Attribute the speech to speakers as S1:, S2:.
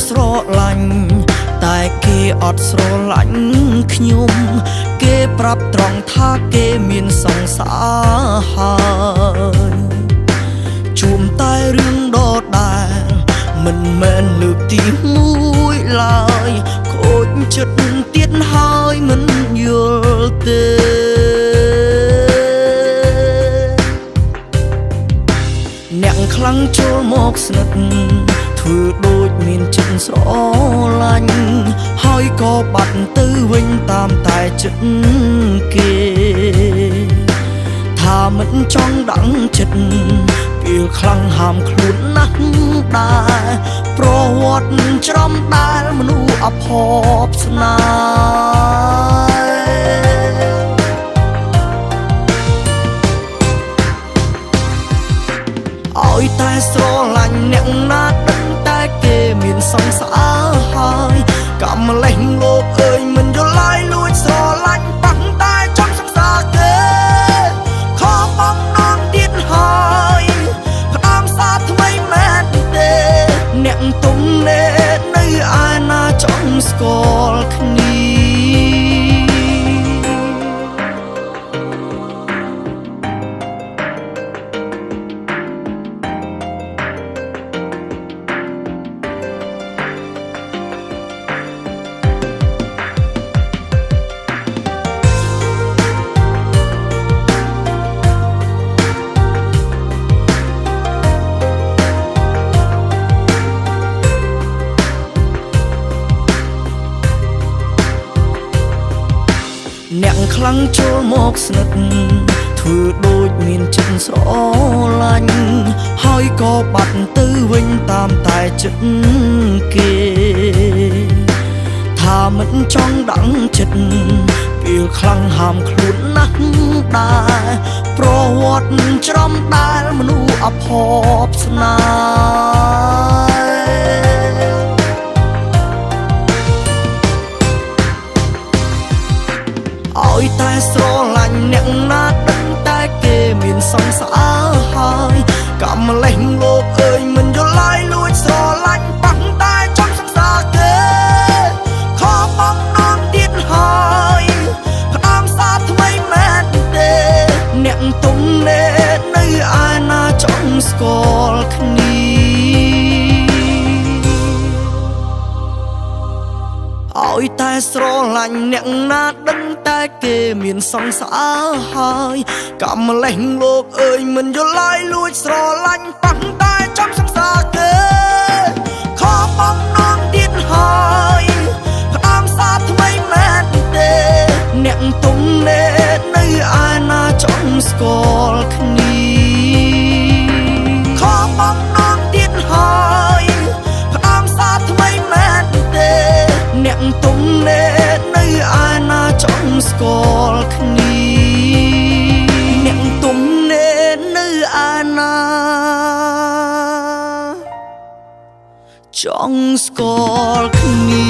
S1: ស្រឡាញ់តែគេអត់ស្រឡាញ់ខ្ញុំគេប្រាប់ត្រង់ថាគេមានសង្សារហើយជួមតែរឿងដដែលមិនមែនលើកទី1ឡើយខូចចិត្តទៀតហើយមិនយល់ទេអ្នកខ្លាំងចូលមកស្និទ្ធធ្វើដូចមានចិត្តស្រឡាញ់ហើយក៏បាត់ទៅវិញតាមតែចិត្តគេថាមិនចង់ដឹងចិត្តពេលខ្លាំងហាមខ្លួនណាស់ដែរប្រវត្តិច្រំដែលមនុស្សអភ័ព្វស្នេហ៍ឲ្យតែស្រឡាញ់អ្នកណាដឹងតែគេមានសង្សារហើយកំម្លេះលោកអើយមិនយល់ឡើយលួចស្រឡាញ់បាក់តែចង់សង្សារគេខំបំណងទៀតហើយផ្ដាំសារថ្មីមែនទេអ្នកទុំនេនៅឯណាចង់ស្គាល់គ្នាអ្នកខ្លាំងចូលមកស្និទ្ធធ្វើដូចមានចិត្តស្រឡាញ់ហើយក៏បាត់ទៅវិញតាមតែចិត្តគេថាមិនចង់ដឹងចិត្តពេលខ្លាំងហាមខ្លួនណាស់ដែរប្រវត្តិច្រំដែលមនុស្សអភ័ព្វស្នេហ៍ឲ្យតែស្រឡាញ់អ្នកណាដឹងតែគេមានសង្សារហើយកំម្លេះលោកអើយមិនយល់ឡើយលួចស្រឡាញ់បាក់តែចង់សង្សារគេខំបំណងទៀតហើយផ្ដាំសារថ្មីមែនទេអ្នកទុំនេនៅឯណាចង់ស្គាល់គ្នាឲ្យតែស្រឡាញ់អ្នកណាដឹងតែគេមានសង្សារហើយកំម្លេះលោកអើយមិនយល់ឡើយលួចស្រឡាញ់បាក់តែចង់សង្សារគេខំបំណងទៀតហើយផ្ដាំសារថ្មីមែនទេអ្នកទុំនេនៅឯណាចង់ស្គាល់គ្នាខំបំណងទៀតហើយផ្ដាំសារថ្មីមែនទេអ្នកទុំនេនៅឯណាចង់ស្គាល់គ្នាអ្នកទុំនេនៅឯណាចង់ស្គាល់គ្នា